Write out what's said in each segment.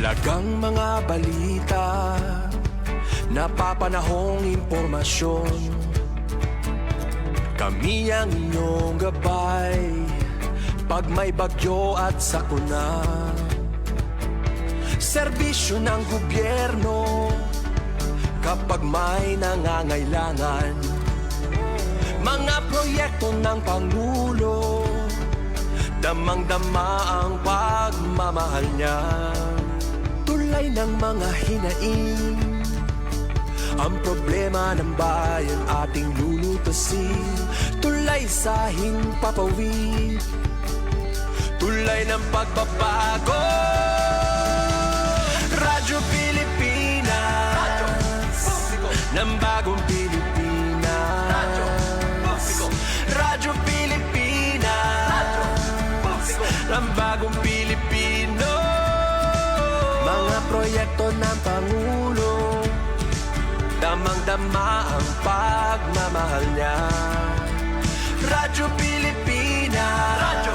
Mahalagang mga balita, napapanahong impormasyon. Kami ang inyong gabay pag may bagyo at sakuna. Serbisyo ng gobyerno kapag may nangangailangan. Mga proyekto ng Pangulo, damang-dama ang pagmamahal niya. Tulay ng mga hinaing, ang problema ng bayan ating lulutasin. Tulay sa himpapawid, tulay ng pagbabago. Radyo Pilipinas, Radyo Publiko ng bagong Pilipinas. Radyo Publiko, Radyo Pilipinas, Radyo Publiko ng bagong Pilipino. Mga proyekto ng Pangulo, damang-dama ang pagmamahal niya. Radyo Pilipinas, Radyo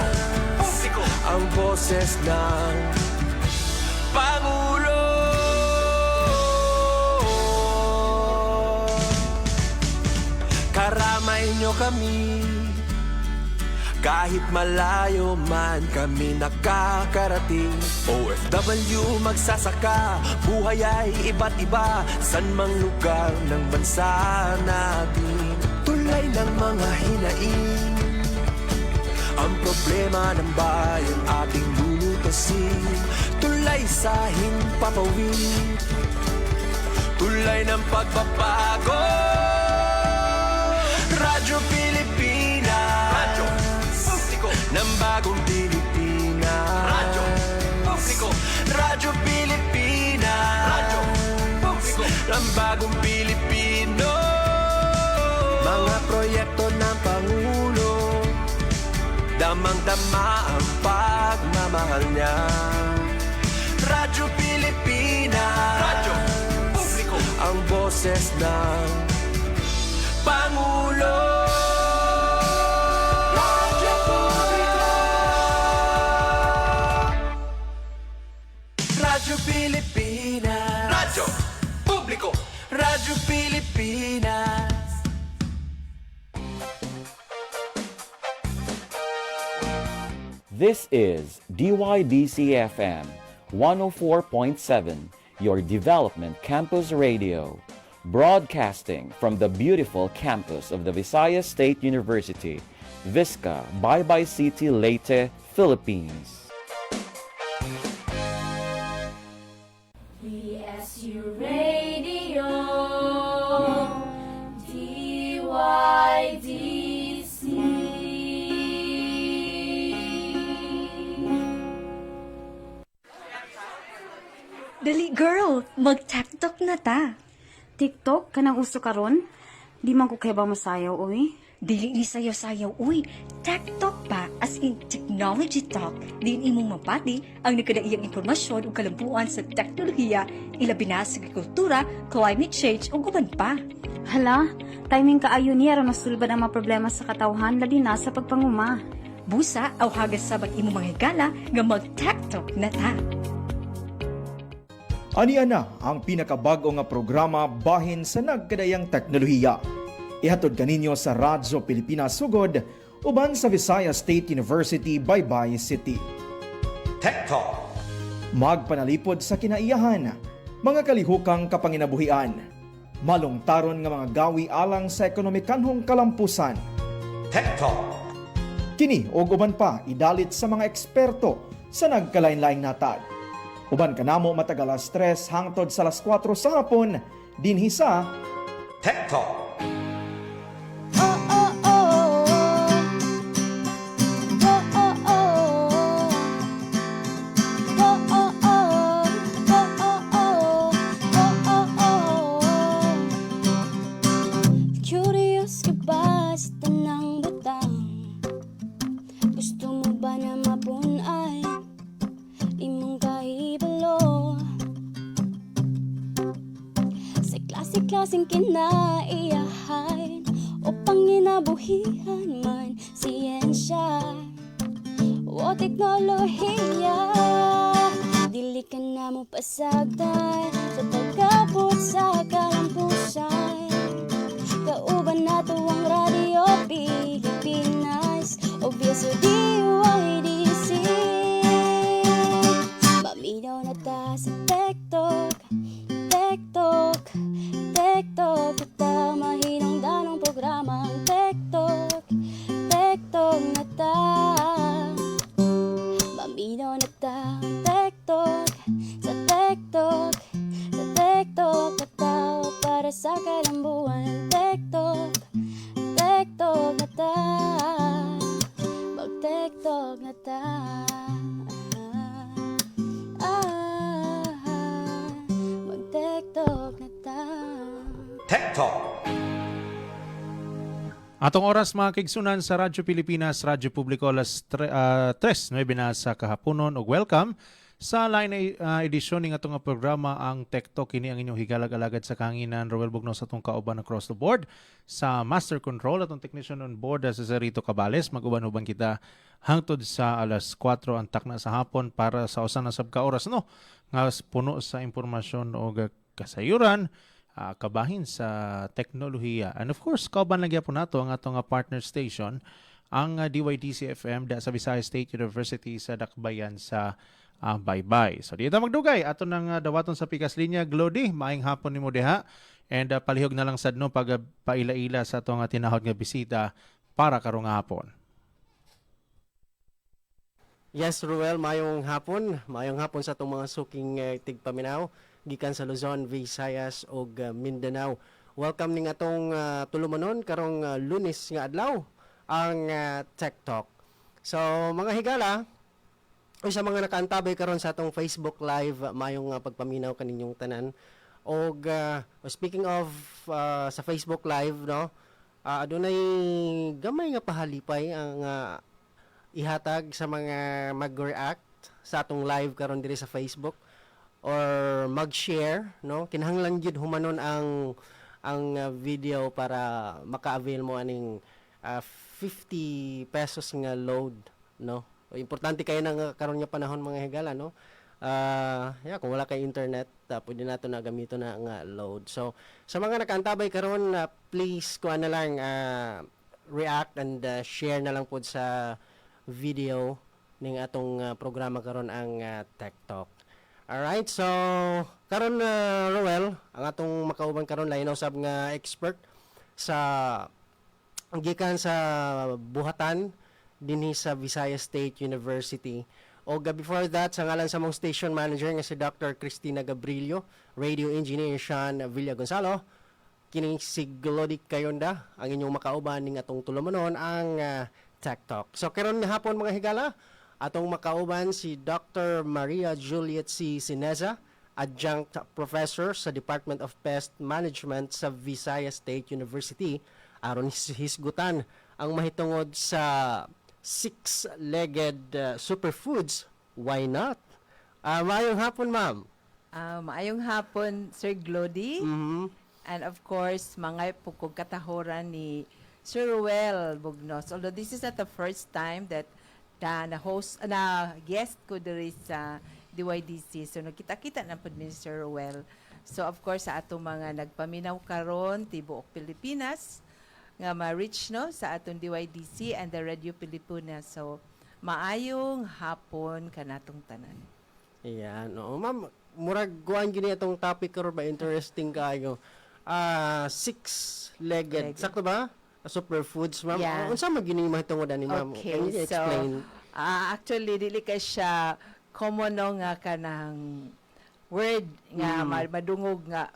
Publiko, ang boses ng Pangulo. Karamay nyo kami, kahit malayo man kami nakakarating. OFW magsasaka, buhay ay iba't iba, san mang lugar ng bansa natin. Tulay ng mga hinaing, ang problema ng bayan ating lulutasin. Tulay sa himpapawid, tulay ng pagbabago. Radyo Pilipinas, Radyo Publiko ng bagong Pilipinas. Radyo Publiko, Radyo Pilipinas, Radyo Publiko ng bagong Pilipino. Mga proyekto ng Pangulo, damang-dama ang pagmamahal niya. Radyo Pilipinas, Radyo Publiko, ang boses ng Pangulo. Radyo Publiko, Radyo Pilipinas, Radyo Publiko, Radyo Pilipinas. This is DYDC-FM 104.7, your development campus radio, broadcasting from the beautiful campus of the Visayas State University, Visca, Baybay City, Leyte, Philippines. VSU Radio, DYDC. Dali girl, mag-TikTok na ta. TikTok, kanang uso karon? Di man ko kaya ba masayaw, uy? Dili ni sayaw-sayaw, uy. TikTok pa, as in technology talk. Diin imong mapati ang nagkadaiyang impormasyon o kalampuan sa teknolohiya, ilabi na sa agrikultura, climate change o guban pa. Hala, timing kaayo niya ron nasulbad ang mga problema sa katawhan, ladi na sa pagpanguma. Busa, aw hagas sabat imong mga higala nga mag-TikTok na ta. Aniya na ang pinakabago nga programa bahin sa nagkadayang teknolohiya. Ihatod kaninyo sa Radyo Pilipinas Sugod uban sa Visayas State University, Baybay City. TechTalk. Magpanalipod sa kinaiyahan, mga kalihukang kapanginabuhian, malungtaron nga mga gawi alang sa ekonomikanhong kalampusan. TechTalk. Kini og uban pa idalit sa mga eksperto sa nagkalain-laing natad. Uban kanamo matagal alas 3 hangtod sa alas 4 sa hapon dinhi sa TechTalk. Curious ka ba sa tanang butang? Gusto mo ba na mabunay? Imong kahibalo sa klase-klaseng kinaiyahan o panginabuhihan man, siyensya o teknolohiya. Dili ka na mo pasagdan sa pagkabot sa kalampusan. Kauban na to ang Radio Pilipinas o VSU DYDC. Maminaw na ta sa TechTalk, TechTalk, TechTalk. At ta mahinong danong programang TechTalk, TechTalk na ta. Maminaw na ta TechTalk, sa TechTalk, sa TechTalk. At tawa para sa kalambuan. TechTalk, TechTalk na ta. Mag-TechTalk na ta. Mag-TechTalk na ta. Tech Talk. Atong oras mga kaigsunan sa Radyo Pilipinas, Radyo Publiko, alas 3:09 na sa kahaponon. Og welcome sa line edisyon ng atong programa ang TechTalk. Kini ang inyong higalag-alagad sa kahanginan. Roel Bugno sa atong kauban across the board. Sa Master Control, atong technician on board sa Sarito Cabales. Mag-uban-uban kita hangtod sa alas 4 ang takna sa hapon para sa usan na sabka oras no nga puno sa impormasyon o kasayuran, kabahin sa teknolohiya. And of course, kauban lang po nato ang atong partner station, ang DYDC-FM sa Visayas State University sa Dakbayan sa Baybay. So dito magdugay, ato nang dawaton sa pikas linya. Glody, maayong hapon ni mo diha. And palihog na lang sad no pag paila-ila sa atong tinahod nga bisita para karong hapon. Yes, Ruel, mayong hapon. Mayong hapon sa itong mga suking tigpaminaw gikan sa Luzon, Visayas ug Mindanao. Welcome ning atong tulumanon karong Lunes nga adlaw ang Tech Talk. So mga higala, o sa mga nakaantabay karon sa atong Facebook Live, mayong pagpaminaw kaninyong tanan. Og speaking of sa Facebook Live, no, adunay gamay nga pahalipay ang ihatag sa mga mag-react sa atong live karon diri sa Facebook or mag-share, no, kinahanglan gyud humanon ang video para maka-avail mo aning 50 pesos nga load, no. Importante kayo nang karon nga panahon mga higala, no. Kung wala kay internet, pwede nato na gamiton na nga load. So sa mga nakaantabay karon, please kuha na lang react and share na lang pod sa video ning atong programa karon ang Tech Talk. Alright, so karon Roel, ang atong makauban karon lain usab nga expert sa gikan sa buhatan dinhi sa Visayas State University. O before that, sa ngalan sa mong station manager nga si Dr. Cristina Gabrilio, radio engineer Sean Villa Gonzalo, kini si Glody Kayonda, ang inyong makauban ning atong tulumanon ang Tech Talk. So karon nga hapon mga higala, atong makauban si Dr. Maria Juliet C. Ceniza, Adjunct Professor sa Department of Pest Management sa Visayas State University, aron hisgutan ang mahitungod sa six-legged superfoods. Why not? Maayong hapon, ma'am. Maayong hapon, Sir Glody. And of course, mga pukog katahoran ni Sir Ruel Bugnos. Although this is not the first time that na guest ko diri sa DYDC. So nakita-kita na po ni Sir Ruel. So of course, sa atong mga nagpaminaw karon tibuok Pilipinas nga ma-reach no sa atong DYDC and the Radio Pilipinas. So maayong hapon kanatong tanan. Ayan, no, ma'am, murag guan gini atong topic karon ba interesting kaayo. Six-legged. Sakto ba? Superfoods, ma'am. Yeah. Unsa man gini mahitungod ani, ma'am? Okay, Can you explain? So, actually dili ka siya common no nga kanang word nga madungog nga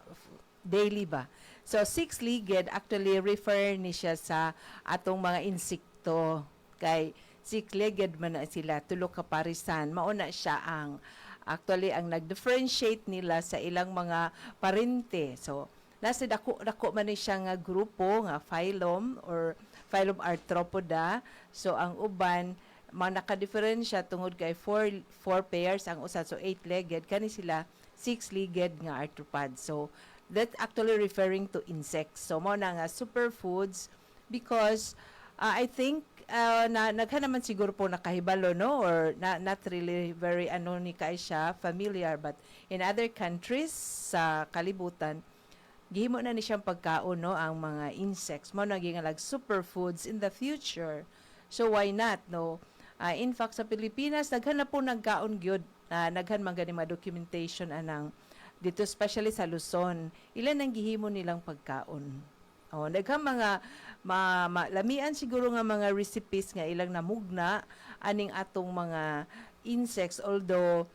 daily ba. So six-legged actually refer ni siya sa atong mga insekto. Kay six-legged man na sila, tulo ka parisan. Mauna siya ang actually ang nag-differentiate nila sa ilang mga parente. So nasa dako man ni siya nga grupo nga phylum or phylum Arthropoda. So ang uban mga naka-diferensya tungod kay four pairs ang usa, so eight-legged kani sila six-legged nga arthropods. So that actually referring to insects. So mo na nga superfoods because I think naghan naman siguro po nakahibalo, no, or not really very ni kay siya familiar, but in other countries sa kalibutan gihimo na ni siyang pagkaon, no, ang mga insects mo naging like superfoods in the future. So why not, no? In fact sa Pilipinas daghan na po nagkaon gyud, naghan man gani mga documentation anang dito especially sa Luzon ilan ang gihimo nilang pagkaon. Daghang mga lamian siguro nga mga recipes nga ilang namugna aning atong mga insects, although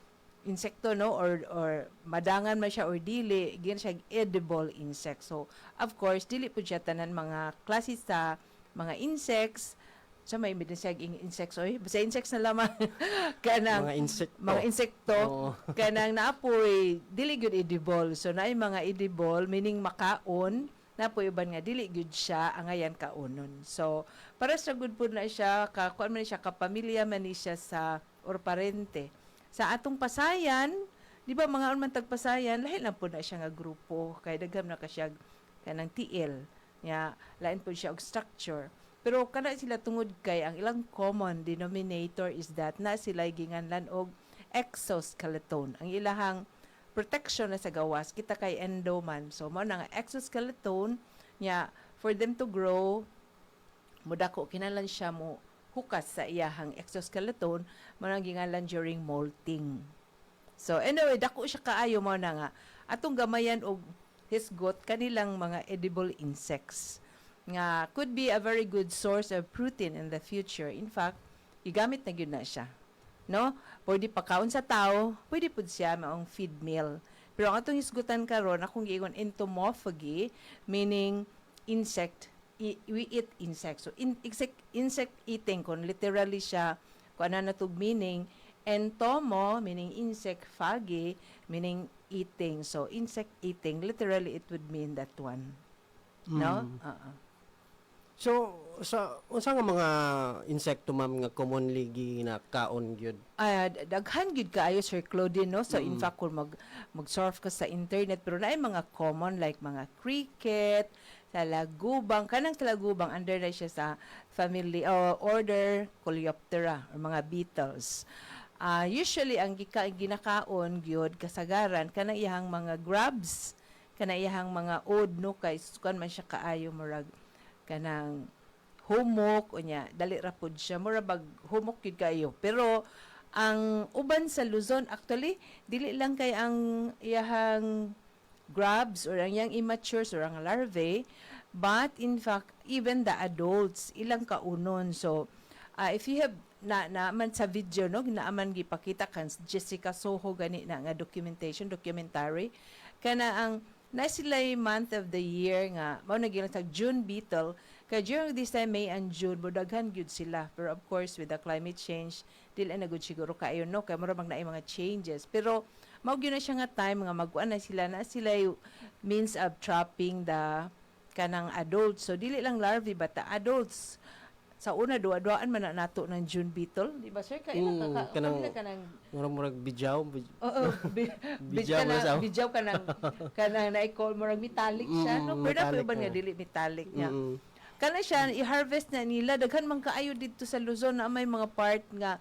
insekto, no, or madangan man siya or dili gin siya edible insect. So of course dili pud siya tanan mga klase sa mga insects sa may midin siya insects oy basta insects na lamang kanang mga insekto kanang naapoy dili gyud edible. So naay mga edible meaning makaon na po iban nga dili gyud siya angayan kaunon. So para sa good food na siya kuan man siya kapamilya man ni siya sa or parente. Sa atong pasayan, di ba mga man tagpasayan, lahi lang po na siya nga grupo kay dagham na ka siya kanang TL. Nya lain po siya og structure. Pero kana sila tungod kay ang ilang common denominator is that na sila ginganlan og exoskeleton. Ang ilahang protection na sa gawas kita kay endoman. So mao na nga exoskeleton nya for them to grow mudako kinahanglan siya mo hukas sa iyahang exoskeleton manang ginganlan during molting. So anyway dako siya kaayo mao na nga atong gamayan og hisgot kanilang mga edible insects nga could be a very good source of protein in the future. In fact, gigamit na gyud na siya. No? Pwede pagkaon sa tao, pwede pud siya maong feed meal. Pero ang atong hisgutan karon akong giingon entomophagy meaning insect we eat insects. So insect eating kon literally siya kung ano natug meaning entomo meaning insect, phagy meaning eating. So insect eating literally it would mean that one. No? So sa unsa nga mga insekto ma'am nga commonly ginakaon gyud? Daghan gyud kaayo Sir Claudine, no. So in fact kung mag-surf ka sa internet pero naay mga common like mga cricket, talagubang, kanang talagubang under na siya sa family order Coleoptera or mga beetles. Usually ang ginakaon gyud kasagaran kanang iyang mga grubs, kanang iyang mga od, no, kay sukan man siya kaayo murag kanang humok unya dali ra pud siya mura bag humok gyud kayo. Pero ang uban sa Luzon actually dili lang kay ang iyahang grubs or ang yang immatures or ang larvae, but in fact even the adults ilang kaunon. So if you have man sa video, no, naaman gipakita kan Jessica Soho gani na nga documentary kana ang na sila month of the year nga mao na gyud sa June beetle kay during this time May and June bodaghan gyud sila. Pero of course with the climate change dili na gud siguro kaayo, no, kay mura mag naay mga changes. Pero mao gyud na siya nga time nga magkuan na sila means of trapping the kanang adults. So dili lang larvae but the adults sa una duwa-duaan man na nato ng June beetle, di ba sir? Kaya kanang murag bijaw. Bijaw kanang na-call murag metallic siya, no? Pero na pa nga dili metallic niya. Kana siya i-harvest na nila daghan man kaayo dito sa Luzon na may mga part nga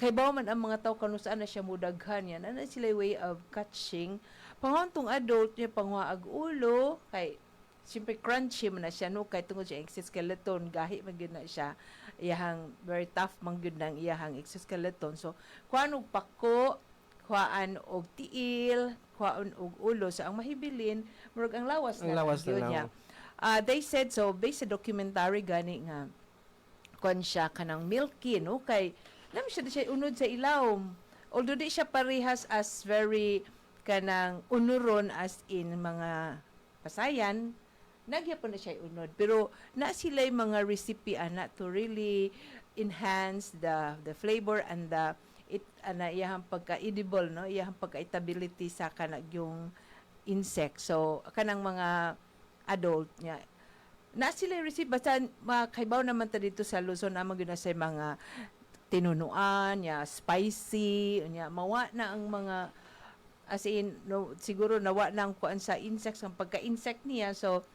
kay baw man ang mga tao kanu saan na siya mudaghan yan. Ana sila way of catching. Pangontong adult niya pangwaag ulo kay siyempre crunchy man na siya, no, kay tungod siya exoskeleton gahi man gyud na siya iyahang very tough man gyud nang iyahang exoskeleton. So kuan og pako, kuan og tiil, kuan og ulo. So ang mahibilin murag ang lawas na gyud niya. They said so based sa documentary gani nga kuan siya kanang milky, no, kay lam siya unod sa ilawom. Although di siya parehas as very kanang unuron as in mga pasayan, nagyapon na siya unod. Pero na sila yung mga recipe ana to really enhance the flavor and the iyahang pagka-edible, no, iyahang pagka-eatability sa kanang yung insect. So kanang mga adult niya na sila receive basta makaibaw naman ta dito sa Luzon naman gyud na sa mga tinunuan ya spicy nya mawa na ang mga as in no, siguro nawa na ang kuan sa insects ang pagka-insect niya. So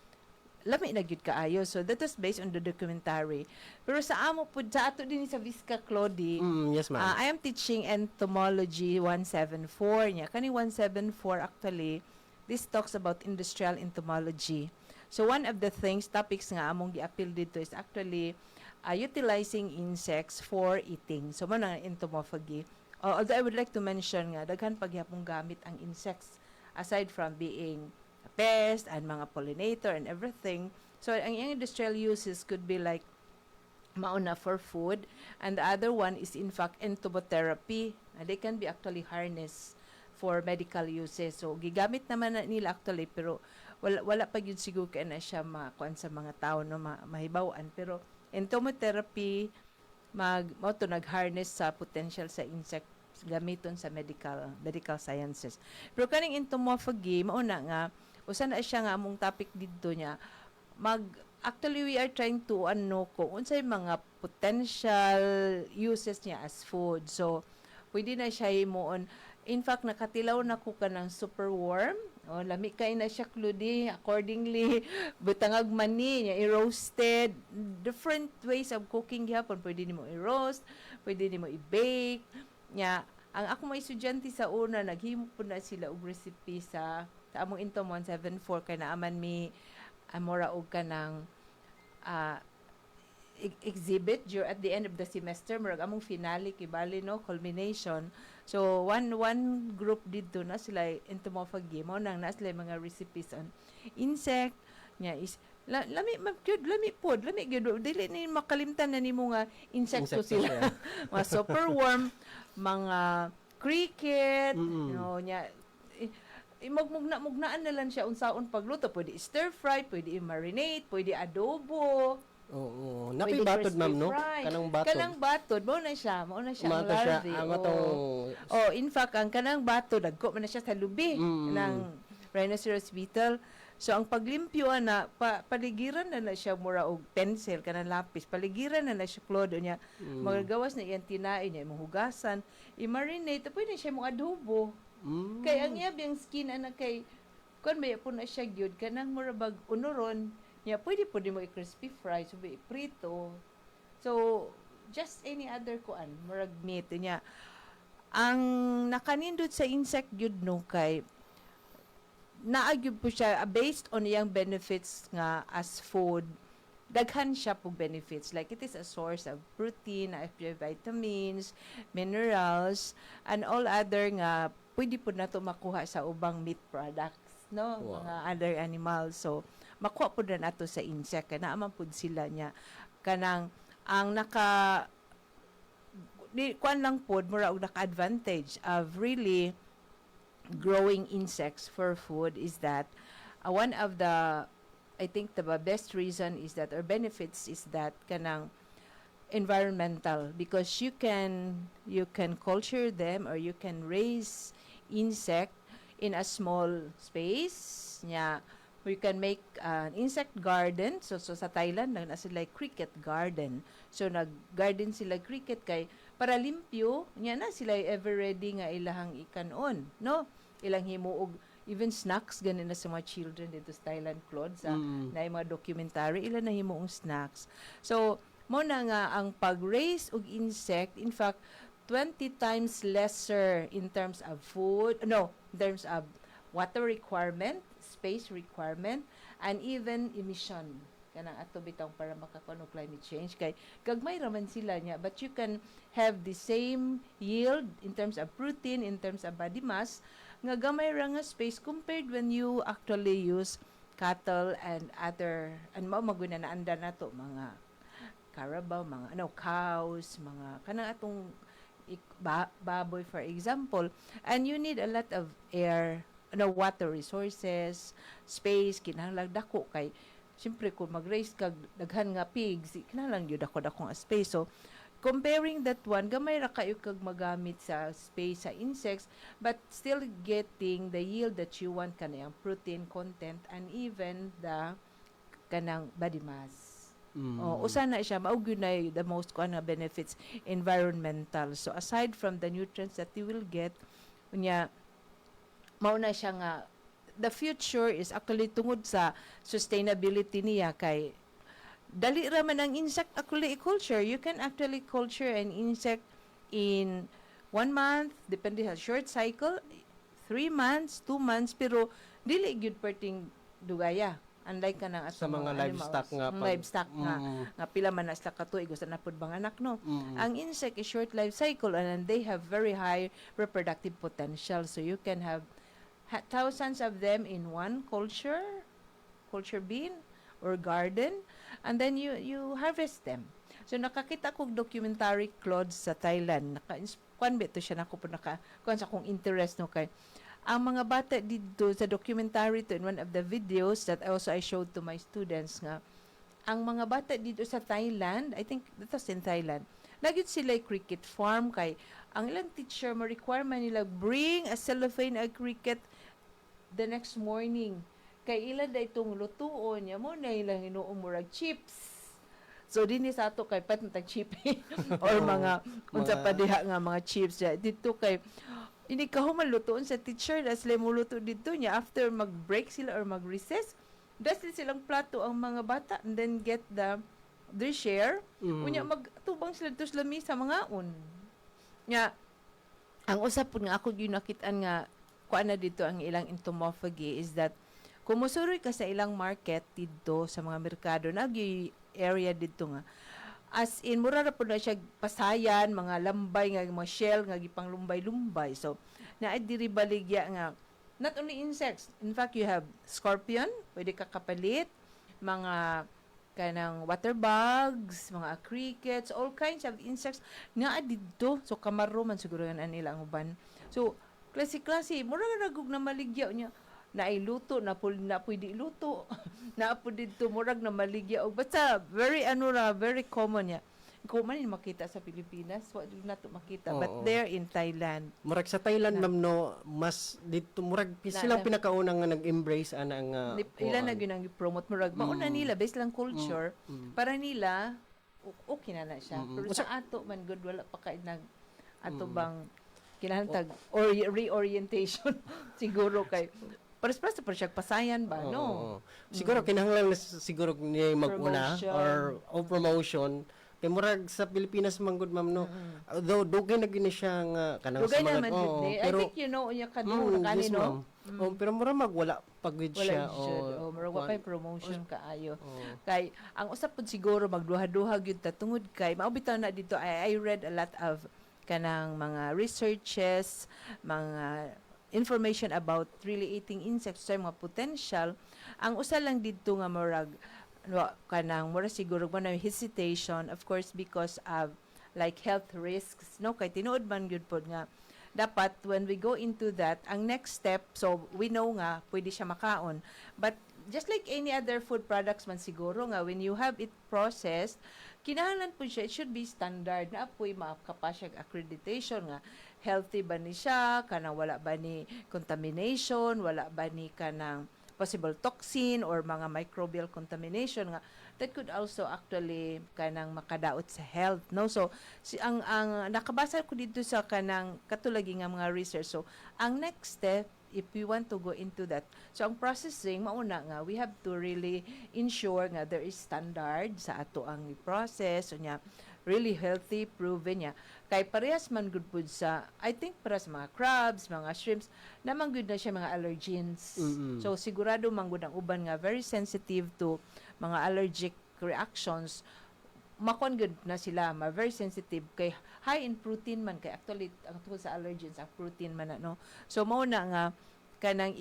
lami na gyud kaayo. So that was based on the documentary. Pero sa amo pud sa ato din sa Visca Clodi, Yes, ma'am. I am teaching entomology 174 niya. Kani 174 actually, this talks about industrial entomology. So one of the topics nga among gi-appeal dito is actually utilizing insects for eating. So man ang entomophagy. Although I would like to mention nga daghan pagyapong gamit ang insects aside from being a pest and mga pollinator and everything. So ang iyang industrial uses could be like mauna for food, and the other one is in fact entomotherapy. They can be actually harnessed for medical uses. So gigamit naman na nila actually, pero wala pa yun siguro kaya na siya makuan sa mga tao, no, mahibawan. Pero entomotherapy mo to nag-harness sa potential sa insect gamiton sa medical sciences. Pero kaning entomophagy mauna nga usa na siya nga among topic didto niya. Actually we are trying to kung unsay mga potential uses niya as food. So pwede na siya himuon. In fact, nakatilaw na ko ka ng superworm. Lami kay na siya kludi. Accordingly, butangag mani niya, i-roasted. Different ways of cooking gyapon. Pwede nimo i-roast, pwede nimo i-bake. Nya, ang ako mga estudyante sa una, naghimo po na sila og recipe sa among Intom 174 kay naaman mi amora og ka ng exhibit at the end of the semester, murag among finale kibali, no, culmination. So one group dito na sila entomophagy mo nang na sila mga recipes on insect nya is lami gyud dili ni makalimtan na nimo nga insekto sila. Mga superworm, mga cricket, no, nya magmugnaan na lang siya unsaon pagluto. Pwede stir fry, pwede i-marinate, pwede adobo. Oo. Nakibatod, ma'am, no? Kanang batod. Mao na siya ang larvae. In fact, ang kanang batod, nagko man na siya sa lubi ng rhinoceros beetle. So, ang paglimpyo na, paligiran na siya mura og pencil, kanang lapis. Paligiran na siya klodo niya. Magagawas na iyang tinain niya, hugasan, i-marinate, pwede siya mong adobo. Kaya ang iyang skin, kay, kung may po na siya gyud kanang murabag unuron, niya, pwede mo i-crispy fry, so i-prito. So, just any other kuan, murag meat niya. Ang nakanindot sa insect gyud no kay naagyud po siya based on iyang benefits nga as food. Daghan siya po benefits. Like it is a source of protein, vitamins, minerals, and all other nga pwede po na to makuha sa ubang meat products, no? Wow. Mga other animals. So, makuha po na nato sa insect. Naaman po sila niya. Kanang, ang kuan lang po, mura og naka-advantage of really growing insects for food is that one of the, I think the best reason is that, or benefits is that, kanang environmental, because you can culture them or you can raise insect in a small space. Yeah. We can make an insect garden. So sa Thailand, na sila cricket garden. So nag-garden sila cricket kay para limpyo, nya na sila ever ready nga ilahang ikanon, no? Ilang himuog even snacks ganin na sa mga children dito sa Thailand, Claude, sa na mga documentary, ilan na himuong snacks. So mo na nga ang pag-raise og insect, in fact 20 times lesser in terms of in terms of water requirement, space requirement, and even emission kanang ato bitang para makakuno climate change kay gagmay raman sila niya, but you can have the same yield in terms of protein, in terms of body mass nga gamay ra nga space compared when you actually use cattle and other maguna na anda nato mga carabao, mga cows, mga kanang atong baboy for example, and you need a lot of air, water resources, space, kinahanglan dako kay siyempre kung mag-raise kag daghan nga pigs, kinahanglan gyud dako nga space. So comparing that one, gamay ra kayo kag magamit sa space sa insects, but still getting the yield that you want, kanang protein content and even the kanang body mass. Usa na siya mao gyud na the most benefits environmental. So aside from the nutrients that you will get, unya mao na siya nga the future is actually tungod sa sustainability niya kay dali raman ang insect actually culture. You can actually culture an insect in 1 month, depende sa short cycle, 3 months, 2 months, pero dili gyud perting dugaya. Unlike ka ng Sa mga livestock nga pag- livestock nga pila man na sila katuig gusto na pud bang anak no. Ang insect is short life cycle and they have very high reproductive potential, so you can have thousands of them in one culture bin or garden, and then you harvest them. So nakakita kog documentary Claude sa Thailand, kuan bito siya nako pud kuan sa kong interest no kay ang mga bata dito sa documentary to in one of the videos that also I showed to my students nga ang mga bata dito sa Thailand, I think that was in Thailand, nagyud sila cricket farm kay ang ilang teacher mo requirement nila bring a cellophane a cricket the next morning kay ilan da itong lutuon niya mo na ilang inuumurag chips. So dinhi sa ato kay patentag chip or mga unsa pa diha nga mga chips dito kay ini kahuman lutuon sa teacher na sila muluto dito niya after mag-break sila or mag-recess. Dahil silang plato ang mga bata and then get their share. Unya magtubang sila dito sa lamisa mga un. Nya ang usap po nga ako yung nakitaan nga kuan na dito ang ilang entomophagy is that kumusuroy ka sa ilang market dito sa mga merkado nagi area dito nga as in mura ra pud na siya pasayan mga lambay nga mga shell nga gipang lumbay-lumbay, so naay diri baligya nga not only insects, in fact you have scorpion pwede ka kapalit, mga kanang water bugs, mga crickets, all kinds of insects nga dito. So kamaro man siguro yan nila ang uban, so klase mura ra gug na maligya niya na iluto na pwede iluto na po dito murag na maligya og basta very very common ya ko man makita sa Pilipinas wa na to makita but there in Thailand murag sa Thailand ma'am no mas dito murag silang pinakaunang nga nag-embrace ana nga ilan na gyud ang promote murag mauna nila based lang culture para nila okay na siya pero sa ato man good wala pa kay nag ato bang kinahanglan or reorientation siguro kay pares-pares pa siya pasayan ba, no? Siguro kinahanglan siguro niya mag-una or promotion. Kay murag sa Pilipinas man gud ma'am no. Though dugay na gini siya nga kanang sa mga pero I think you know unya kadto kanino. Pero mura magwala pagwid siya mura wa pay promotion kaayo. Kay ang usap pud siguro magduha-duha gyud ta tungod kay mao bitaw na dito I read a lot of kanang mga researches, mga information about really eating insects sa mga potential. Ang usa lang dito nga murag kanang mura siguro na hesitation of course because of like health risks no kay tinuod man gyud pod nga dapat when we go into that ang next step so we know nga pwede siya makaon but just like any other food products man siguro nga when you have it processed kinahanglan po siya it should be standard na apoy makapasya accreditation nga healthy ba ni siya kanang wala ba ni contamination wala ba ni kanang possible toxin or mga microbial contamination nga that could also actually kanang makadaot sa health no so ang nakabasa ko dito sa kanang katulagi nga mga research so ang next step if we want to go into that so ang processing mauna nga we have to really ensure nga there is standard sa ato ang process nya really healthy proven niya kay parehas man good food sa I think para sa mga crabs mga shrimps naman good na siya mga allergens so sigurado man good ang uban nga very sensitive to mga allergic reactions makon good na sila very sensitive kay high in protein man kay actually ang tungkol sa allergens ang protein man no so mao na nga kanang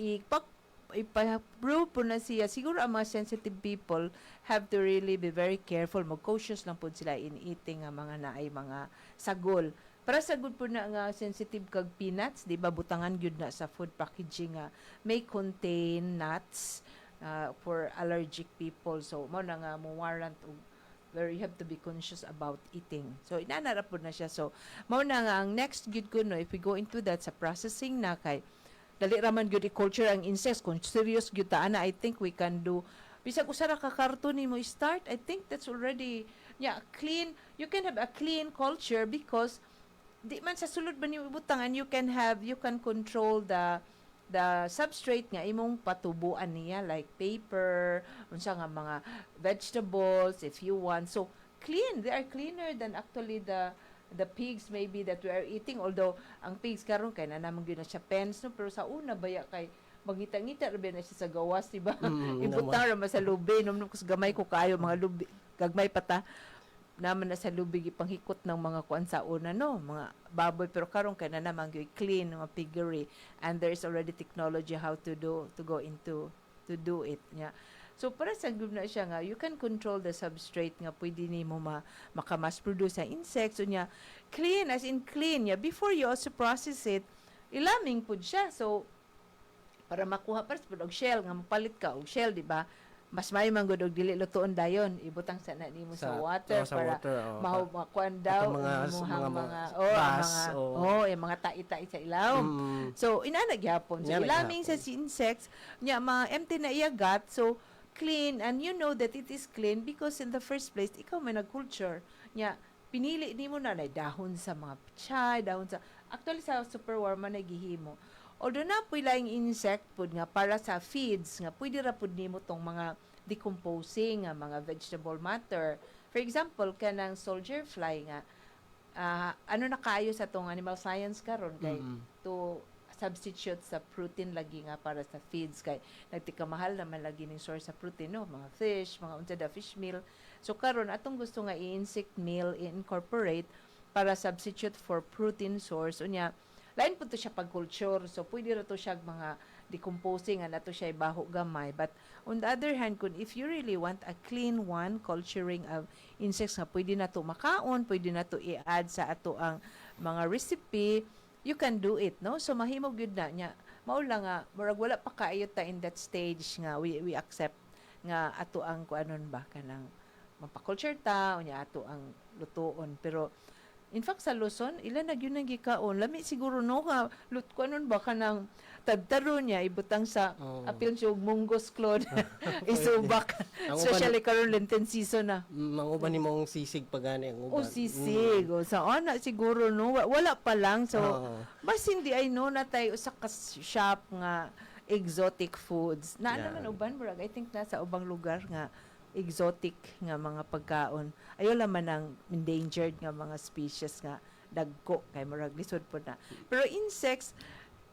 ipa-prove po na siya siguro ang mga sensitive people have to really be very careful mag-cautious lang po sila in eating nga mga naay mga sagol para sagol po na nga sensitive kag peanuts di ba butangan gyud na sa food packaging nga may contain nuts for allergic people so mao na nga mo warrant where you have to be conscious about eating. So inanara po na siya. So mao na nga ang next gyud ko no if we go into that sa processing na kay dali raman gyud i-culture ang insects kung serious gyud ta ana I think we can do bisag usa ra ka karton nimo start I think that's already clean you can have a clean culture because di man sa sulod ba nimo ibutangan you can control the the substrate nga imong patubuan niya like paper, unsa nga mga vegetables if you want. So clean, they are cleaner than actually the pigs maybe that we are eating, although ang pigs karon kay na naman gyud na siya pens no, pero sa una baya kay mangita-ngita ra na siya sa gawas, di ba? Ibutang ra man sa lubi, nung kus gamay ko kayo mga lubi, gagmay pata naman na sa lubig ipanghikot ng mga kuan sa una no, mga baboy, pero karon kay na naman gyud clean mga piggery, and there is already technology how to go into to do it nya. So para sa group na siya nga you can control the substrate nga pwede nimo maka-mass produce sa insects unya, clean as in clean nya before you also process it, ilaming pud siya. So para makuha para sa og shell nga mapalit ka og shell, di ba? Mas may manggod og dili lutuon dayon, ibutang sa na nimo sa water para makuan daw mga tai-tai sa ilaw. So inana gyapon, so ilaming sa insects nya ma-empty na iya gut, so clean, and you know that it is clean because in the first place ikaw may nag-culture nya, pinili nimo na dahon sa mga pichay, dahon sa actually sa superwarm man nagihimo. Although na po lang insect pod nga para sa feeds nga pwede ra pod nimo tong mga decomposing nga mga vegetable matter. For example, kanang soldier fly nga ano na kayo sa tong animal science karon kay to substitute sa protein lagi nga para sa feeds kay nagtikamahal naman lagi ning source sa protein no, mga fish, mga unsa da fish meal. So karon atong gusto nga i-insect meal incorporate para substitute for protein source unya. Lain po to siya pag-culture, so pwede ra to siya mga decomposing, and ato siya ibaho gamay. But on the other hand, if you really want a clean one, culturing of insects nga pwede na to makaon, pwede na to i-add sa ato ang mga recipe, you can do it, no? So mahimo gyud na nya. Mao lang nga, murag wala pa kaayo ta in that stage nga we accept nga ato ang kuanon ba kanang mapakulture ta, unya ato ang lutuon. Pero in fact, sa Luzon, ilan na yun ang gikaon. Lami siguro no ka, ko anon ba ka ng tagtaro niya, ibutang sa apil siya og munggos clod, isubak. Especially karon Lenten season na. Manguban ni mong sisig pagani ang uban. Sisig. Sa ana siguro no, wala pa lang. So, mas hindi ay no na tayo sa shop nga exotic foods. Na naman uban, brag, I think nasa ubang lugar nga exotic nga mga pagkaon. Ayo laman ang endangered nga mga species nga dagko kay murag lisod po na. Pero insects,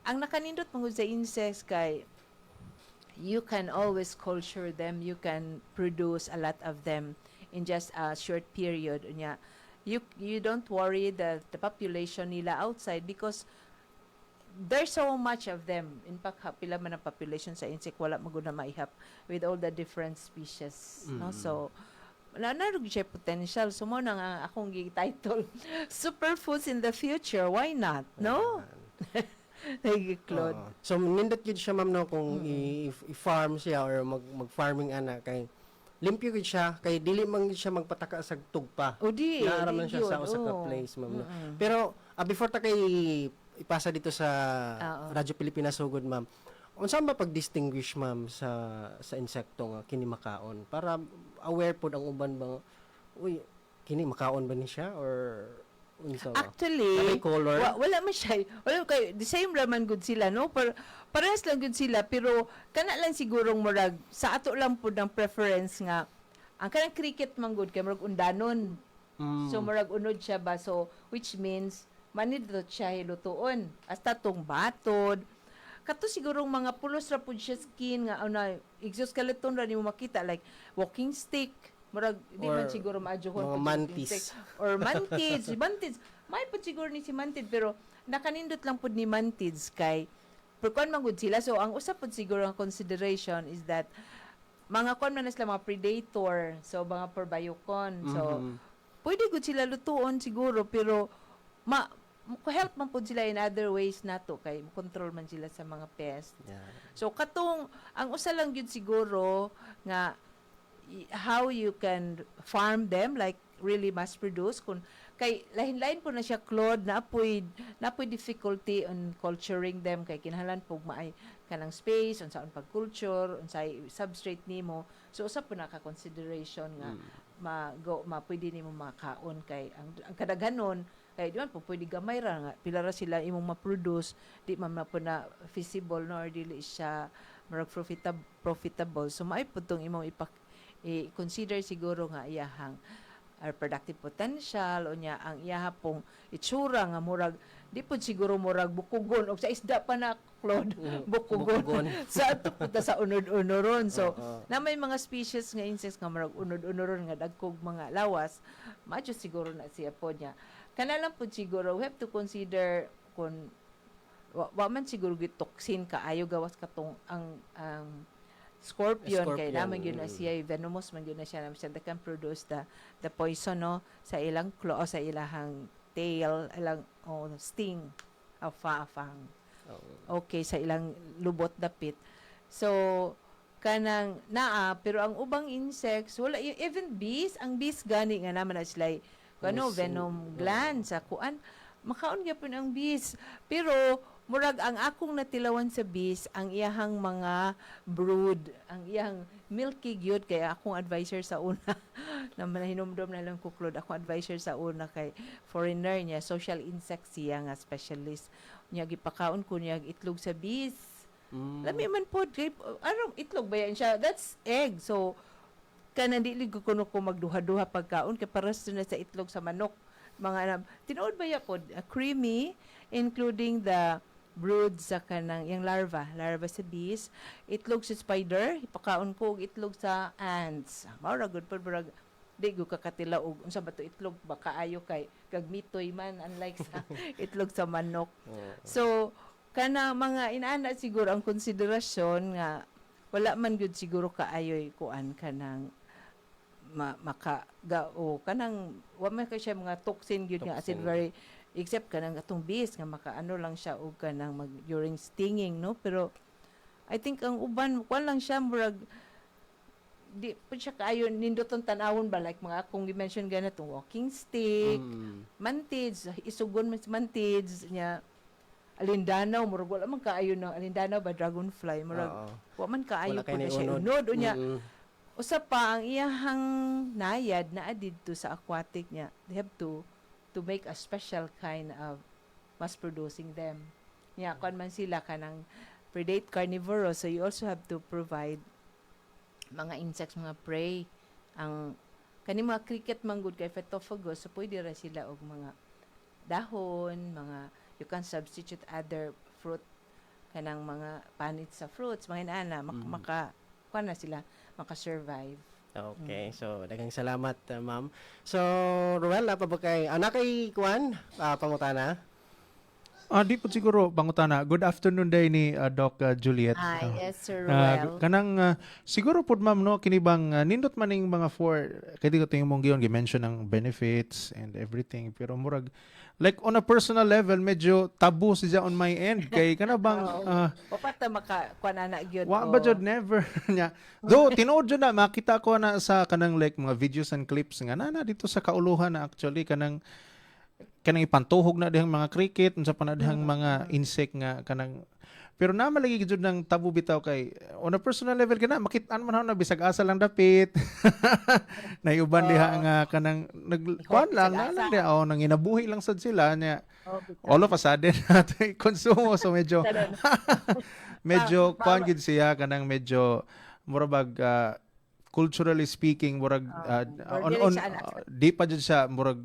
ang nakanindot mo sa insects kay you can always culture them, you can produce a lot of them in just a short period. Unya, you don't worry the population nila outside because there's so much of them. In fact, pila man ang population sa insect, wala maguna maihap with all the different species. No? So, narug siya potential. So, mo na nga akong title, Superfoods in the Future. Why not? No? Thank you, Claude. So, nindot yun siya, ma'am, no, kung i-farm siya or mag-farming ana kay limpyo gid siya kay dili man gid siya magpataka sa tugpa. O di, naaraman siya sa usa ka place, ma'am. No? Pero before ta kay ipasa dito sa Radyo Pilipinas Sugod, ma'am. Unsa ba pag-distinguish, ma'am, sa insekto nga kini makaon para aware pod ang uban ba uy kini makaon ba ni siya or unsa ba? Actually, wala man siya. Wala kay the same raman good sila, no? Parehas lang good sila, pero kana lang sigurong murag sa ato lang pod ng preference nga ang kanang cricket man good kay murag undanon. So murag unod siya ba, so which means manidot siya hilutuon. Hasta tong batod. Kato sigurong mga pulos ra pud siya skin nga una exoskeleton ra nimo makita like walking stick. Murag di man siguro maajuhon pud mantis. Or mantids. Mantids. May pud siguro ni si mantid pero nakanindot lang pud ni mantids kay perkuan man gud sila. So ang usa pud siguro ang consideration is that mga kon man sila mga predator. So mga perbayokon. So pwede gud sila lutuon siguro pero help man po sila in other ways na to kay control man sila sa mga pest. So katong ang usa lang gyud siguro nga how you can farm them like really mass produce kun kay lain-lain po na siya Claude na apoy difficulty on culturing them kay kinahanglan pug maay kanang space unsaon pag-culture unsay substrate nimo. So usa po na ka consideration nga pwede nimo makaon kay ang kadaghanon Kaya di man po pwede gamay ra nga pila ra sila imong ma-produce, di man na po na feasible no or dili siya marag profitable. So maay pud tong imong i-consider siguro nga iyahang productive potential o niya ang iyaha pong itsura nga murag di pud siguro murag bukugon og sa isda pa na Claude bukugon sa ato punta sa unod-unoron. So na may mga species nga insects nga murag unod-unoron nga dagkog mga lawas, madyo siguro na siya po niya. Kana lang pud siguro we have to consider kung wa man siguro toxin kaayo gawas katong ang scorpion kay naman yun na siya venomous man yun na siya naman siya that can produce the poison no sa ilang claw sa ilahang tail ilang sting afang okay sa ilang lubot dapit. So kanang pero ang ubang insects wala even bees, ang bees gani nga naman na sila venom gland sa kuan makaon gyapon ang bees pero murag ang akong natilawan sa bees ang iyahang mga brood, ang iyang milky gyud kay akong advisor sa una na manahinomdom na lang ko Claude, akong advisor sa una kay foreigner niya, social insect siya nga specialist niya gipakaon ko niya itlog sa bees. Lami man pod kay anong itlog ba yan siya? That's egg. So kanang dili ko kuno ko magduha-duha pagkaon kay pares na sa itlog sa manok. Mga tinuod ba ya pod creamy including the brood sa kanang yung larva sa bees, itlog sa spider, ipakaon ko og itlog sa ants. Mao ra good pod brag di go kakatila og unsa ba to itlog ba kaayo kay kag mitoy man unlike sa itlog sa manok. So kana mga inaana siguro ang konsiderasyon nga wala man gyud siguro kaayoy kuan kanang kanang wa man kay siya mga toxin gyud nga acid very except kanang atong bees nga makaano lang siya og kanang during stinging no pero I think ang uban kuan lang siya murag di pud siya kaayo nindoton tan-awon ba like mga akong gi-mention gana tong walking stick, mantids, isugon man mantids nya alindanaw murag wala man kaayo no alindanaw ba dragonfly murag wa man kaayo pud siya unod unya usa pa ang iyahang nayad na didto sa aquatic niya they have to make a special kind of mass producing them. Yeah, kung man sila kanang predate carnivorous, so you also have to provide mga insects, mga prey. Ang kani mga cricket manggod kay phytophagous, so pwede ra sila og mga dahon, mga you can substitute other fruit kanang mga panit sa fruits, mga inana kuan na sila maka-survive. Okay, so daghang salamat ma'am. So Ruel, pa ba kay anak kay kuan pangutana? Di po siguro pangutana. Good afternoon day ni Doc Juliet. Yes Sir Ruel. Kanang siguro pud ma'am no kini bang nindot man ning mga kay di ko tingin mong giyon gi-mention ng benefits and everything pero murag like on a personal level medyo tabu siya on my end kay kana bang Papata makakuan ana gyud. Wa ba jud never nya. Though tinuod jud na makita ko na sa kanang like mga videos and clips nga na dito sa kauluhan na actually kanang ipantuhog na dihang mga cricket unsa pa na dihang mga insect nga kanang pero na malagi jud ng tabu bitaw kay on a personal level kana makit-an man na bisag asa lang dapit naiuban diha nga kanang nagkuan lang diha nang inabuhi lang sad sila nya all of a sudden nato konsumo so medyo kuan gid siya kanang medyo murabag culturally speaking murag di pa jud siya murag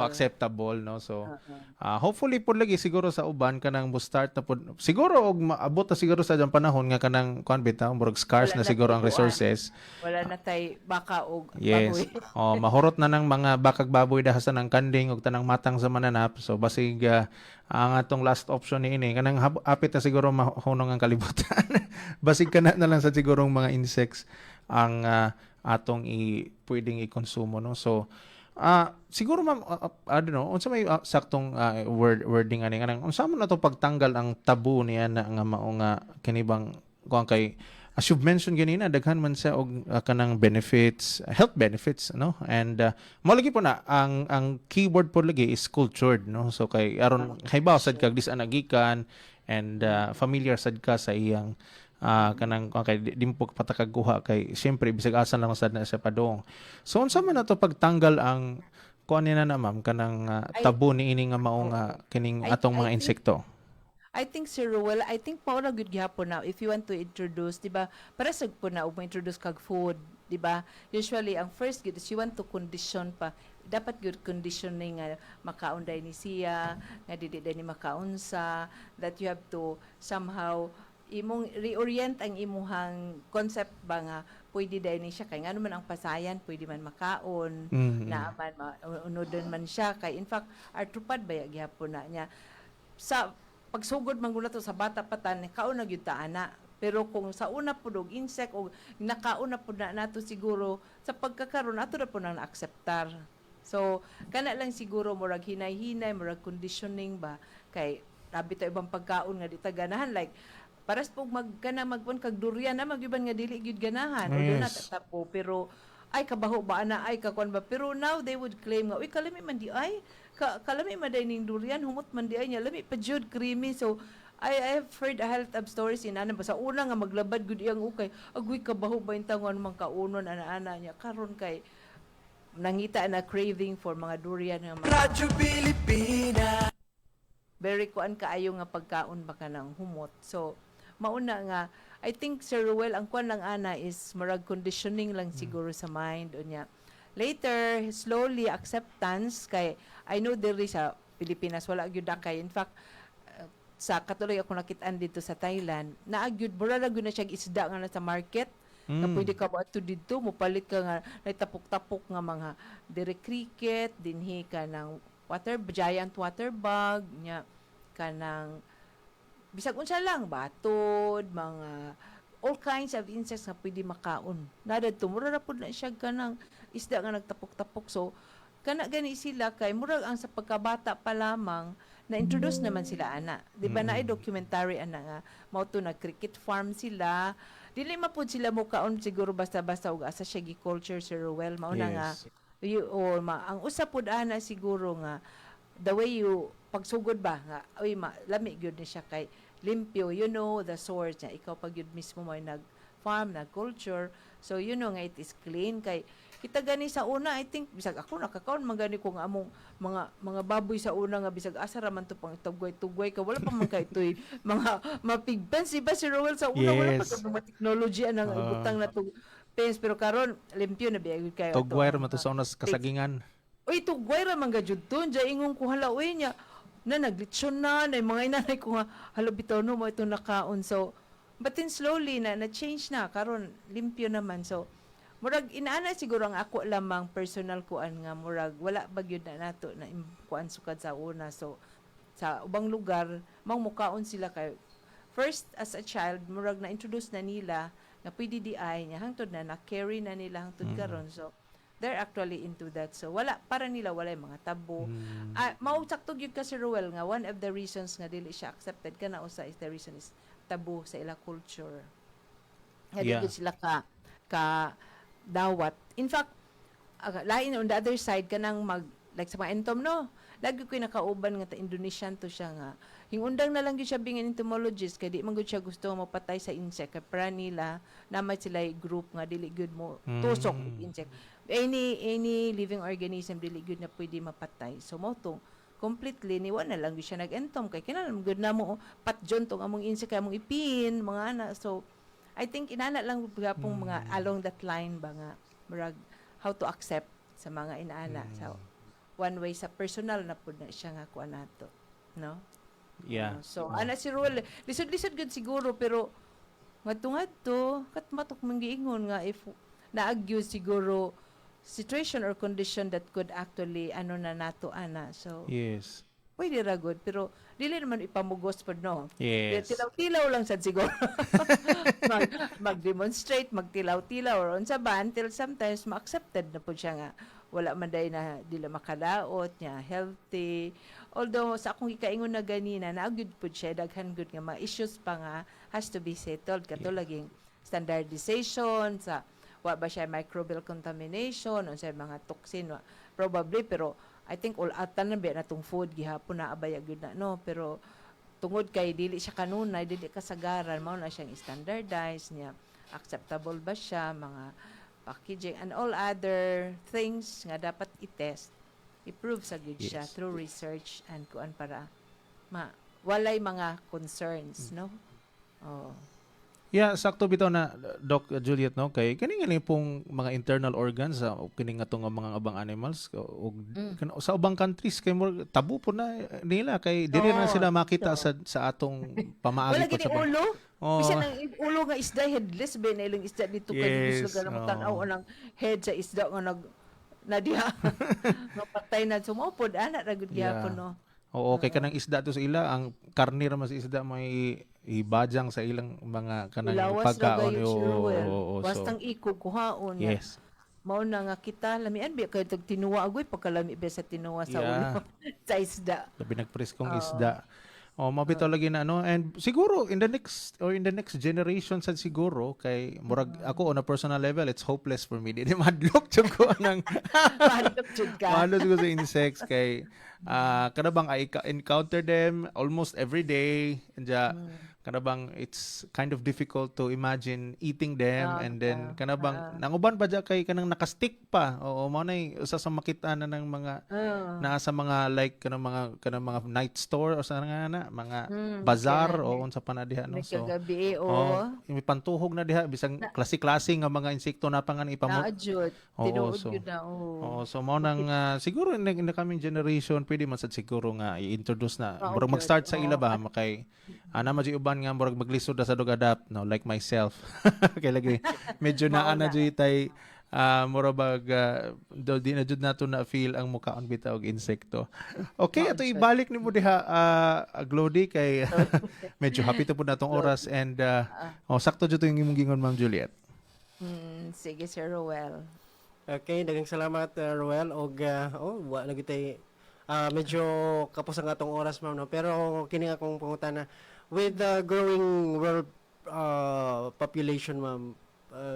acceptable no so hopefully pud lagi siguro sa uban kanang mo start na pud siguro og maabot na siguro sa jang panahon nga kanang kuan bitaw murag scarce na siguro ang resources wala na tay baka og baboy mahurot na ng mga bakag baboy dahasa ng kanding og tanang matang sa mananap so basig ang atong last option ni ini kanang apit na siguro mahunong ang kalibutan basig kana na lang sa sigurong mga insects ang atong pwedeng i-konsumo no so siguro ma'am I don't know unsa may saktong wording ani kanang unsa man nato pagtanggal ang tabu niya na nga mao nga kini bang kuan kay as you've mentioned ganina daghan man siya og kanang benefits health benefits no and mo lagi po na ang keyword po lagi is cultured no so kay aron haybaw sad kag disanagikan and familiar sad ka sa iyang kanang kay di mo patakaguha kay syempre bisag asa lang sad na sa padong so unsa man nato pagtanggal ang kuan nina na ma'am kanang I tabu ni ini nga mao nga kining atong mga I think insekto. I think Sir Ruel, I think paura good gihapon now if you want to introduce, 'di ba? Para sa po na ug introduce kag food, 'di ba? Usually ang first good is you want to condition pa. Dapat good conditioning nga makaon day ni siya, nga dili day ni makaunsa, that you have to somehow imong reorient ang imuhang concept ba nga pwede day ni siya kay ngano man ang pasayan pwede man makaon na man unodon man siya kay in fact artupad baya gihapon na niya sa pagsugod man gula to sa bata patan kaon na gyud ta ana pero kung sa una pud og insect o nakauna pud na nato siguro sa pagkakaron ato na pud na akseptar so kana lang siguro murag hinay-hinay murag conditioning ba kay labi ta ibang pagkaon nga di ta ganahan like paras pog magpon kag durian na magyuban nga dili gyud ganahan o na tatapo pero ay kabaho ba ana ay kakuan ba pero now they would claim nga uy kalami man di ay kalami man day ning durian humot man di ay nya lami pa jud creamy so I have heard a health of stories in ana ba sa una nga maglabad gud iyang ukay agoy kabaho ba yung tangon man kaunon ana nya karon kay nangita na craving for mga durian nga mga Radyo Pilipinas. very kuan kaayo nga pagkaon ba kanang humot so mauna nga I think Sir Ruel ang kuan lang ana is murag conditioning lang siguro sa mind unya later slowly acceptance kay I know there is sa Pilipinas wala gyud kay in fact sa katuloy ako nakitaan dito sa Thailand naagyud mura na gyud na siya isda nga na sa market na pwede ka mo ato dito mopalit ka nga natapok-tapok nga mga dire cricket dinhi ka ng giant water bug nya kanang bisag unsa lang batod mga all kinds of insects nga pwede makaon nadad tumura na pud na siya kanang isda nga nagtapok-tapok so kana gani sila kay murag ang sa pagkabata pa lamang na introduce naman sila ana di ba na documentary ana nga mao to nag cricket farm sila dili mapud sila mo kaon siguro basta-basta og asa siya culture Sir Ruel mao na nga ang usa pud ana siguro nga the way you pagsugod ba nga uy lami gyud ni siya kay limpyo you know the source niya ikaw pag yun mismo mo nag farm nag culture so you know nga it is clean kay kita gani sa una I think bisag ako nakakaon man gani ko nga among mga baboy sa una nga bisag asa ra man to pang tugway ka wala pa man kay toy mga mapigban si ba si Roel sa una wala pa mga technology anang ibutang na to pens pero karon limpyo na biya kay tugway ra man to sa una kasagingan uy tugway ra man gajud ton jay ingon ko hala uy nya na naglitsyon na mga inanay ko nga hala bitaw no mo ito nakaon so but then slowly na change na karon limpyo naman so murag inaana siguro ang ako lamang personal kuan nga murag wala bagyod na nato na kuan sukad sa una so sa ubang lugar mang mukaon sila kay first as a child murag na introduce na nila nga pwede di ay nya hangtod na carry na nila hangtod karon so they're actually into that. So, para nila wala yung mga tabo. Mausaktog yun kasi, Ruel, nga one of the reasons nga dili siya accepted ka na usa is the reason is tabo sa ila culture. Nga dili sila ka dawat. In fact, lain on the other side, kanang like sa mga entom, no? Lagi ko nakauban nga ta Indonesian to siya nga. Hingundang na lang gyud siya being an entomologist kay di man gyud siya gusto mapatay sa insect kay para nila naman sila group nga dili gyud mo tusok insect. Any living organism dili gyud na pwede mapatay. So mo to completely niwa na lang gyud siya nag-entom kay kinahanglan gyud na mo patjon tong among insect kay among ipin mga ana. So I think inana lang gapong mga along that line ba nga murag how to accept sa mga inaana. So one way sa personal na pud na siya nga kuan nato, no? Yeah. So ana si Ruel, lisod-lisod gud siguro pero ngadto kat matok man giingon nga if naagyo siguro situation or condition that could actually na nato ana. So yes. Pwede ra good pero dili naman ipamugos pod no. Yes. Tilaw-tilaw lang sad siguro. Mag-demonstrate, magtilaw-tilaw or unsa ba until sometimes ma-accepted na pod siya nga wala man day na dila makadaot niya healthy although sa akong ikaingon na ganina naagud pud siya daghan gud nga mga issues pa nga has to be settled katulaging standardization sa wa ba siya microbial contamination unsay mga toxin probably pero I think all atan na ba natong food gihapon na abaya gud na no pero tungod kay dili siya kanunay dili kasagaran mao na siyang standardized niya acceptable ba siya mga packaging and all other things nga dapat i-test i-prove sa good siya Yes. through research and kuan para walay mga concerns, no? Oh. Yeah, sakto bitaw na Doc Juliet no kay kani pong mga internal organs sa kini nga tong mga abang animals ug sa ubang countries kay more tabu po na nila kay dili na sila makita sa atong pamaagi Wala po gini sa ulo. Oh. Bisan ang ulo nga isda headless ba na ilang isda dito kay Yes, gusto ka na tanaw ang head sa isda nga na diha mapatay na sumupod ana ra gud gyapon no. Oo, kay kanang isda to sa ila ang karne ra mas isda may ibajang sa ilang mga kanang Ilawas pagkaon. lagayon sure well. Oo, so, Bastang iko kuhaon nga. yes. Mao na nga kita lamian biya kay tag tinuwa agoy pagkalami ba sa tinuwa sa Yeah. ulo sa isda. Labi nagpreskong isda. Mabitaw lagi na ano and siguro in the next generation sad siguro kay murag ako on a personal level it's hopeless for me. Di madlok jud ko nang Mahadlok jud ka. mahalo ko sa insects kay kada bang I encounter them almost every day and kada bang it's kind of difficult to imagine eating them and then kada bang nanguban pa dya kay kanang nakastick pa oo mao nay usa sa makita na ng mga naa sa mga like kanang mga night store o sa nga na mga bazaar o unsa pa na diha no May so kagabi may pantuhog na diha bisang klase-klase nga mga insekto na pa nga ipamot. naadjud. Oo, Tinuod so- yun na. Oo, so mao nang siguro in the coming generation pwede man sad siguro nga i-introduce na murag mag-start sa ila ba makay ana man uban nga murag maglisod na sa dog-adapt no like myself kay lagi medyo naa na jud tay mura bag di na jud nato na feel ang mukhaon bitaw og insekto. Okay, ato ibalik nimo diha Glody kay medyo happy to pud natong oras and sakto jud yung imong gingon Ma'am Juliet. Sige, Sir Roel. Okay, daghang salamat Roel og wa lagi tay medyo kapos ang atong oras ma'am no pero kini akong pangutana with the growing world population ma'am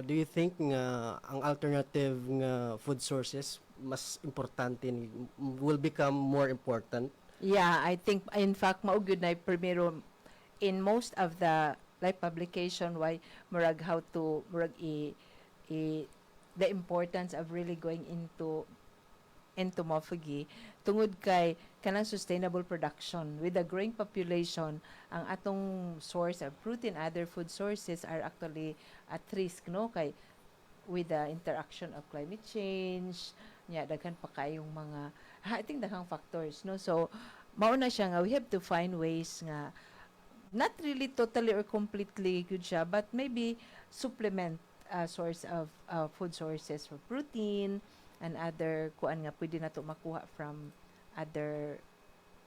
do you think nga ang alternative nga food sources mas importante will become more important? Yeah, I think in fact mao gyud na primero in most of the like publication why murag how to murag the importance of really going into entomophagy tungod kay kanang sustainable production with the growing population ang atong source of protein other food sources are actually at risk no kay with the interaction of climate change nya daghan pa kayong mga I think daghang factors no so mao na siya nga we have to find ways nga not really totally or completely good siya but maybe supplement source of food sources for protein and other kuan nga pwede nato makuha from other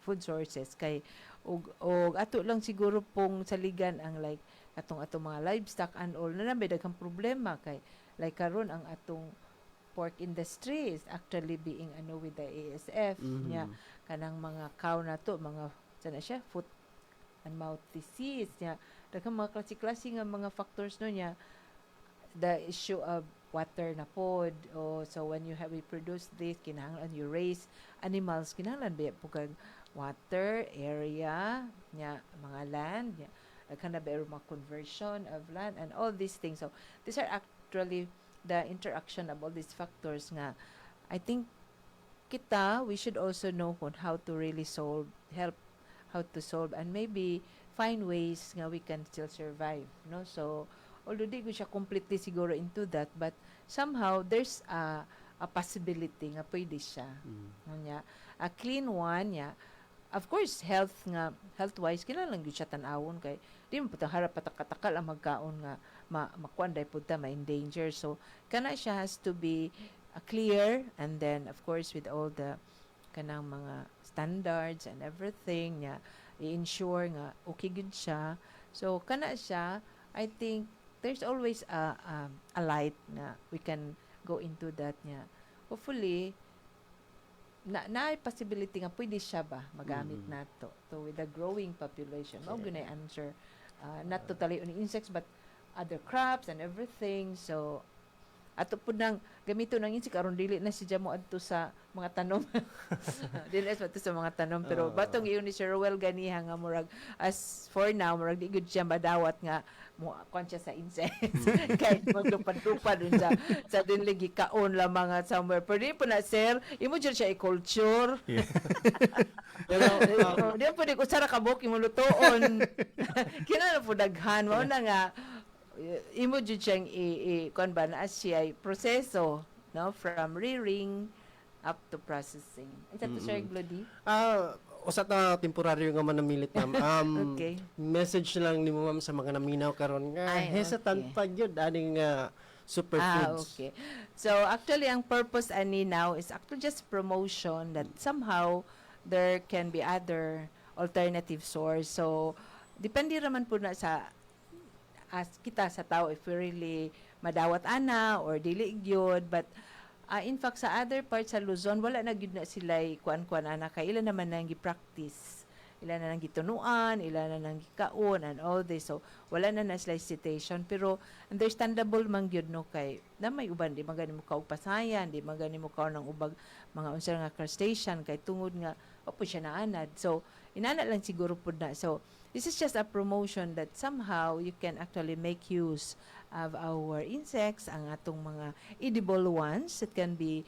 food sources kay og ato lang siguro pong saligan ang like atong mga livestock and all na may daghang problema kay like karon ang atong pork industry is actually being with the ASF nya kanang mga cow nato mga sana siya foot and mouth disease nya daghang mga klase-klase nga mga factors no nya the issue of water na pod so when we produce this kinahanglan you raise animals kinahanglan ba po kag water area nya mga land nya daghan na ba mga conversion of land and all these things so these are actually the interaction of all these factors nga I think we should also know how to really help how to solve and maybe find ways nga we can still survive no so although di ko siya completely siguro into that but somehow there's a possibility nga pwede siya nya a clean one nya of course health wise kinahanglan gyud siya tan-awon kay di mo putang harap patak-takal ang magkaon nga makuan dai pud ta ma-endanger so kana siya has to be clear and then of course with all the kanang mga standards and everything nya i-ensure nga okay good siya so kana siya I think there's always a light na we can go into that niya. Hopefully, na possibility nga pwede siya ba magamit nato to with the growing population. Mao gyud na answer. Not totally on insects but other crops and everything. So, ato po nang gamito ng insik aron dili na siya mo adto sa mga tanom. Dili na adto sa mga tanom pero batong iyon ni Sir Ruel ganiha nga murag as for now murag di gud siya madawat nga mo konsya sa insects. Kay maglupad-lupad dun sa dinli gikaon la mga somewhere. Pero di po na sir, imo jud siya i-culture. Pero di po di ko sara kabok imo lutoon. Kinala po daghan mo na nga imo jud siyang kuan ba na siya proseso no from rearing up to processing. Ito to Sir Glody? Usa ta temporaryo nga manamilit ma'am. Okay. Message lang nimo ma'am sa mga naminaw karon nga hesitant pa gyud aning superfoods. Okay. So actually ang purpose ani now is actually just promotion that somehow there can be other alternative source. So depende raman po na sa as kita sa tao if we really madawat ana or dili gyud but in fact sa other parts sa Luzon wala na gyud na sila kuan-kuan ana kay ila naman nang gi-practice, ila na nang gitunuan, ila na nang gikaon and all this, so wala na na sila citation pero understandable man gyud no kay na may uban di magani mo kaog pasayan, di magani mo kaon ng ubag mga unsa nga crustacean kay tungod nga opo siya naanad, so inana lang siguro pud na. So this is just a promotion that somehow you can actually make use of our insects, ang atong mga edible ones that can be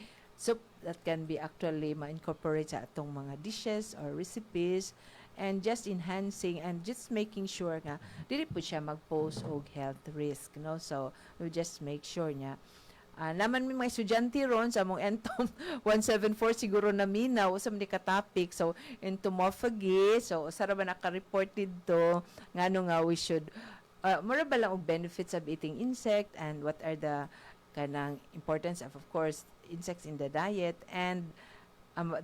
actually ma-incorporate sa atong mga dishes or recipes and just enhancing and just making sure nga dili po siya mag-pose og health risk, no? So we just make sure niya naman may mga estudyante ron sa mong entom 174 siguro na minaw sa mga topic, so entomophagy, so sara ba naka-report dito ngano nga we should mura ba lang og benefits of eating insect and what are the kanang importance of course insects in the diet and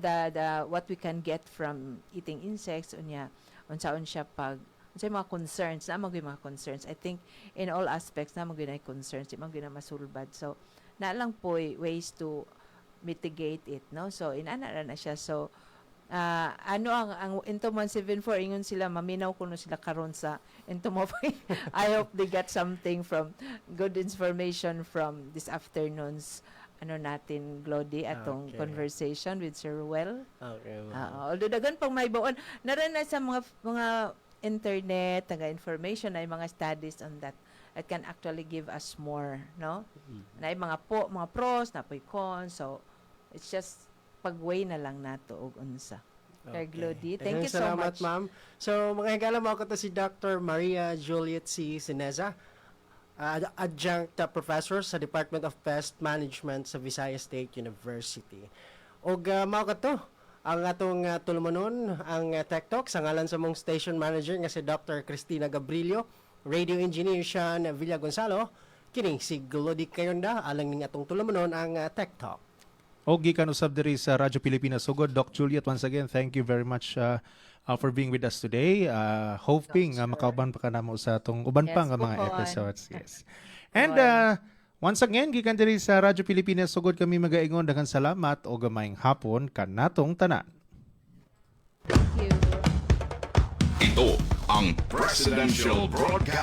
the what we can get from eating insects unya unsaon siya pag unsay mga concerns na mga concerns. I think in all aspects na mga concerns di mga masulbad, so na lang po ways to mitigate it, no? So inana na siya, so ano ang Entom 174 ingon sila maminaw kuno sila karon sa entomophagy. I hope they got something from good information from this afternoon's natin Glody atong conversation with Sir Ruel. Okay. Although dagan pang may baon naran na sa mga internet nga information ay mga studies on that can actually give us more, no? Na mga pros na po'y cons, so it's just pagway na lang nato og unsa. Sir Glody, thank you so much. Salamat, ma'am. So, mga higala mo ko si Dr. Maria Juliet C. Ceniza, Adjunct Professor sa Department of Pest Management sa Visayas State University. Og mao to ang atong tulumanon ang TechTalk sa ngalan sa mong station manager nga si Dr. Cristina Gabrilio, radio engineer Sean Villa Gonzalo, kining si Glody Kayonda alang ning atong tulumanon ang TechTalk. Og gikan usab diri sa Radyo Pilipinas sugod, Doc Juliet, once again thank you very much for being with us today. Hoping makauban pa kanamo sa atong uban pa nga mga episodes. Yes. And once again gikan diri sa Radyo Pilipinas sugod kami magaingon daghang salamat o gamayng hapon kanatong tanan. Thank you. Ito ang Presidential Broadcast